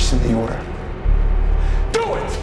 Rescind the order. Do it!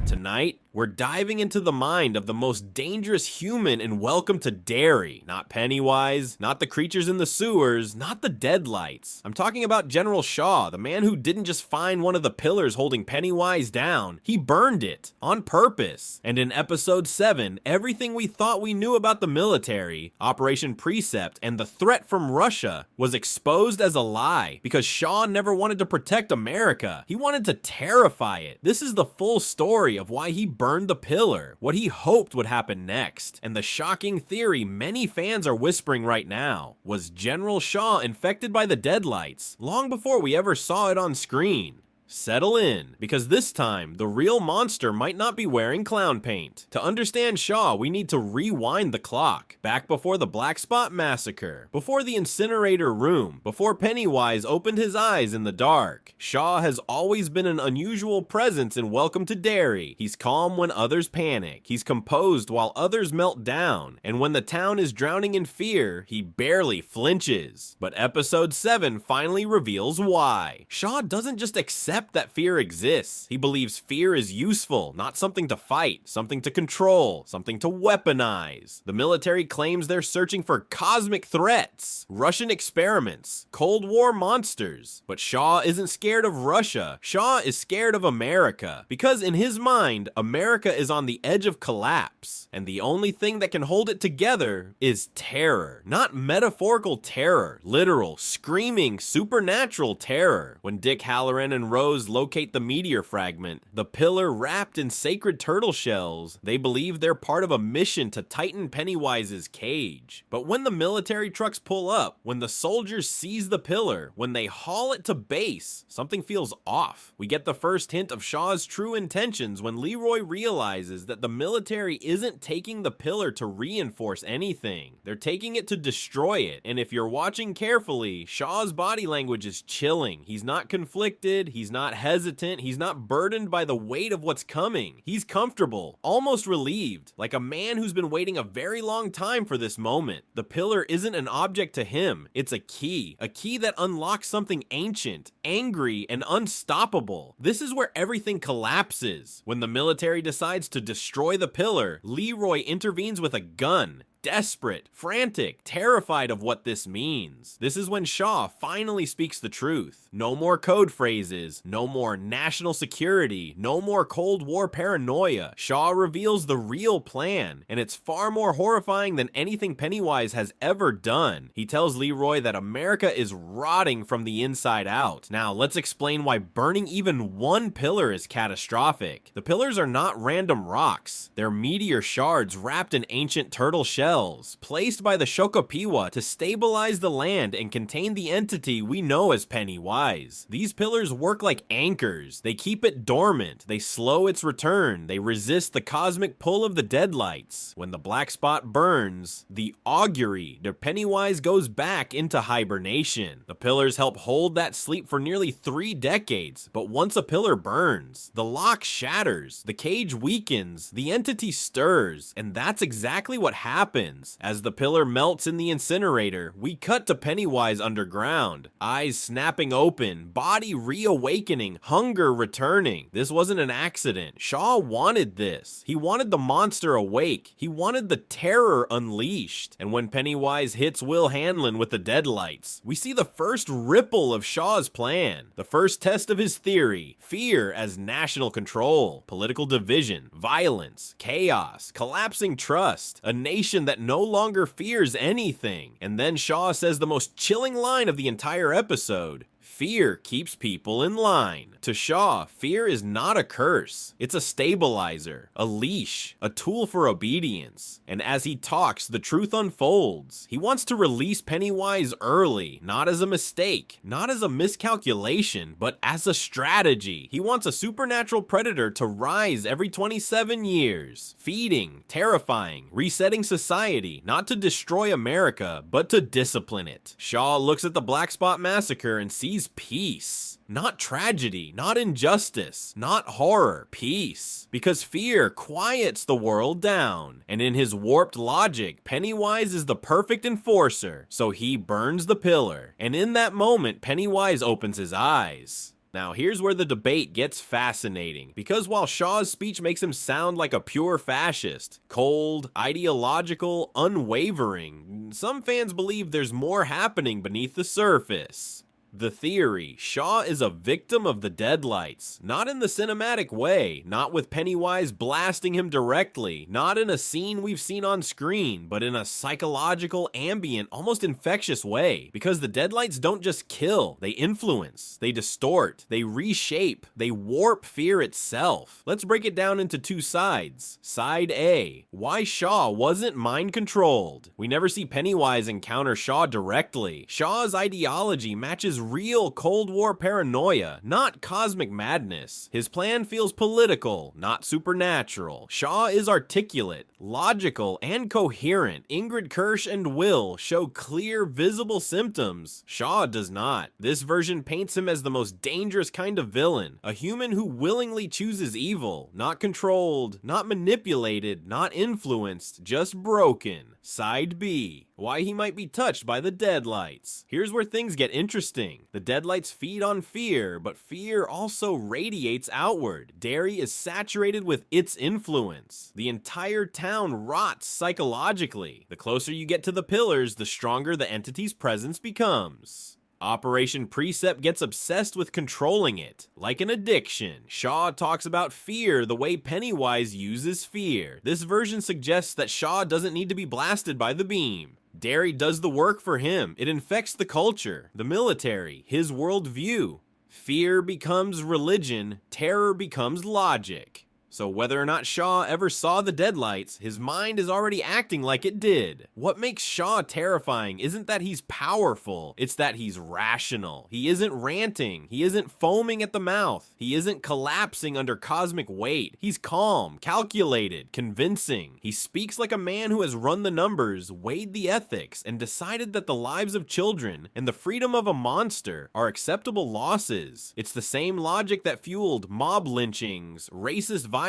Tonight, we're diving into the mind of the most dangerous human in Welcome to Derry. Not Pennywise, not the creatures in the sewers, not the Deadlights. I'm talking about General Shaw, the man who didn't just find one of the pillars holding Pennywise down, he burned it on purpose. And in episode 7, everything we thought we knew about the military, Operation Precept, and the threat from Russia was exposed as a lie because Shaw never wanted to protect America. He wanted to terrify it. This is the full story of why he burned the pillar, what he hoped would happen next, and the shocking theory many fans are whispering right now. Was General Shaw infected by the Deadlights long before we ever saw it on screen? Settle in, because this time, the real monster might not be wearing clown paint. To understand Shaw, we need to rewind the clock, back before the Black Spot Massacre, before the incinerator room, before Pennywise opened his eyes in the dark. Shaw has always been an unusual presence in Welcome to Derry. He's calm when others panic, he's composed while others melt down, and when the town is drowning in fear, he barely flinches. But episode 7 finally reveals why. Shaw doesn't just accept that fear exists. He believes fear is useful, not something to fight, something to control, something to weaponize. The military claims they're searching for cosmic threats, Russian experiments, Cold War monsters. But Shaw isn't scared of Russia. Shaw is scared of America, because in his mind, America is on the edge of collapse, and the only thing that can hold it together is terror. Not metaphorical terror, literal, screaming, supernatural terror. When Dick Halloran and Rose locate the meteor fragment, the pillar wrapped in sacred turtle shells, they believe they're part of a mission to tighten Pennywise's cage. But when the military trucks pull up, when the soldiers seize the pillar, when they haul it to base, something feels off. We get the first hint of Shaw's true intentions when Leroy realizes that the military isn't taking the pillar to reinforce anything. They're taking it to destroy it. And if you're watching carefully, Shaw's body language is chilling. He's not conflicted, he's not hesitant, he's not burdened by the weight of what's coming. He's comfortable, almost relieved, like a man who's been waiting a very long time for this moment. The pillar isn't an object to him, it's a key that unlocks something ancient, angry, and unstoppable. This is where everything collapses. When the military decides to destroy the pillar, Leroy intervenes with a gun. Desperate, frantic, terrified of what this means. This is when Shaw finally speaks the truth. No more code phrases, no more national security, no more Cold War paranoia. Shaw reveals the real plan, and it's far more horrifying than anything Pennywise has ever done. He tells Leroy that America is rotting from the inside out. Now, let's explain why burning even one pillar is catastrophic. The pillars are not random rocks. They're meteor shards wrapped in ancient turtle shells, placed by the Shokopiwa to stabilize the land and contain the entity we know as Pennywise. These pillars work like anchors. They keep it dormant, they slow its return, they resist the cosmic pull of the Deadlights. When the black spot burns, the augury to Pennywise goes back into hibernation. The pillars help hold that sleep for nearly 3 decades, but once a pillar burns, the lock shatters, the cage weakens, the entity stirs, and that's exactly what happens. As the pillar melts in the incinerator, we cut to Pennywise underground, eyes snapping open, body reawakening, hunger returning. This wasn't an accident. Shaw wanted this. He wanted the monster awake. He wanted the terror unleashed. And when Pennywise hits Will Hanlon with the Deadlights, we see the first ripple of Shaw's plan, the first test of his theory: fear as national control, political division, violence, chaos, collapsing trust, a nation that no longer fears anything. And then Shaw says the most chilling line of the entire episode: fear keeps people in line. To Shaw, fear is not a curse. It's a stabilizer, a leash, a tool for obedience. And as he talks, the truth unfolds. He wants to release Pennywise early, not as a mistake, not as a miscalculation, but as a strategy. He wants a supernatural predator to rise every 27 years, feeding, terrifying, resetting society, not to destroy America, but to discipline it. Shaw looks at the Black Spot Massacre and sees Pennywise's peace. Not tragedy, not injustice, not horror, peace. Because fear quiets the world down. And in his warped logic, Pennywise is the perfect enforcer, so he burns the pillar. And in that moment, Pennywise opens his eyes. Now here's where the debate gets fascinating, because while Shaw's speech makes him sound like a pure fascist, cold, ideological, unwavering, some fans believe there's more happening beneath the surface. The theory: Shaw is a victim of the Deadlights, not in the cinematic way, not with Pennywise blasting him directly, not in a scene we've seen on screen, but in a psychological, ambient, almost infectious way, because the Deadlights don't just kill, they influence, they distort, they reshape, they warp fear itself. Let's break it down into two sides. Side A: why Shaw wasn't mind controlled. We never see Pennywise encounter Shaw directly. Shaw's ideology matches real Cold War paranoia, not cosmic madness. His plan feels political, not supernatural. Shaw is articulate, logical, and coherent. Ingrid Kirsch and Will show clear, visible symptoms. Shaw does not. This version paints him as the most dangerous kind of villain, a human who willingly chooses evil, not controlled, not manipulated, not influenced, just broken. Side B: why he might be touched by the Deadlights. Here's where things get interesting. The Deadlights feed on fear, but fear also radiates outward. Derry is saturated with its influence. The entire town rots psychologically. The closer you get to the pillars, the stronger the entity's presence becomes. Operation Precept gets obsessed with controlling it, like an addiction. Shaw talks about fear the way Pennywise uses fear. This version suggests that Shaw doesn't need to be blasted by the beam. Derry does the work for him. It infects the culture, the military, his worldview. Fear becomes religion, terror becomes logic. So whether or not Shaw ever saw the Deadlights, his mind is already acting like it did. What makes Shaw terrifying isn't that he's powerful, it's that he's rational. He isn't ranting, he isn't foaming at the mouth, he isn't collapsing under cosmic weight. He's calm, calculated, convincing. He speaks like a man who has run the numbers, weighed the ethics, and decided that the lives of children and the freedom of a monster are acceptable losses. It's the same logic that fueled mob lynchings, racist violence,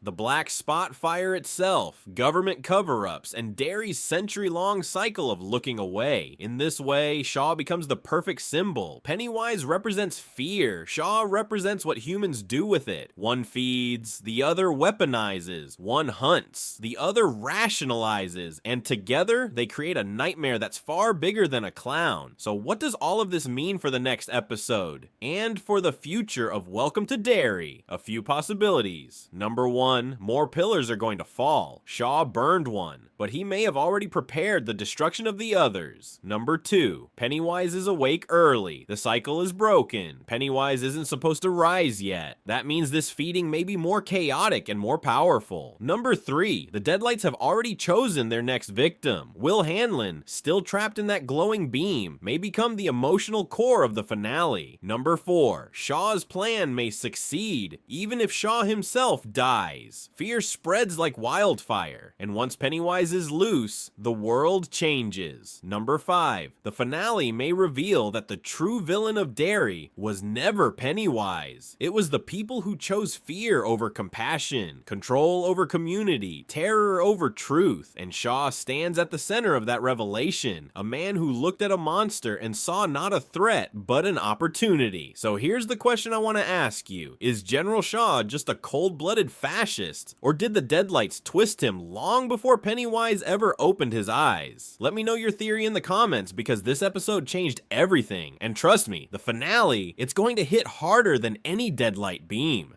the Black Spot fire itself, government cover-ups, and Derry's century-long cycle of looking away. In this way, Shaw becomes the perfect symbol. Pennywise represents fear. Shaw represents what humans do with it. One feeds, the other weaponizes, one hunts, the other rationalizes, and together they create a nightmare that's far bigger than a clown. So what does all of this mean for the next episode? And for the future of Welcome to Derry? A few possibilities. Number 1, more pillars are going to fall. Shaw burned one, but he may have already prepared the destruction of the others. Number 2, Pennywise is awake early. The cycle is broken. Pennywise isn't supposed to rise yet. That means this feeding may be more chaotic and more powerful. Number 3, the Deadlights have already chosen their next victim. Will Hanlon, still trapped in that glowing beam, may become the emotional core of the finale. Number 4, Shaw's plan may succeed, even if Shaw himself dies. Fear spreads like wildfire, and once Pennywise is loose, the world changes. Number 5, the finale may reveal that the true villain of Derry was never Pennywise. It was the people who chose fear over compassion, control over community, terror over truth, and Shaw stands at the center of that revelation, a man who looked at a monster and saw not a threat, but an opportunity. So here's the question I want to ask you. Is General Shaw just a cold-blooded fascist, or did the Deadlights twist him long before Pennywise ever opened his eyes? Let me know your theory in the comments, because this episode changed everything, and trust me, the finale, it's going to hit harder than any Deadlight beam.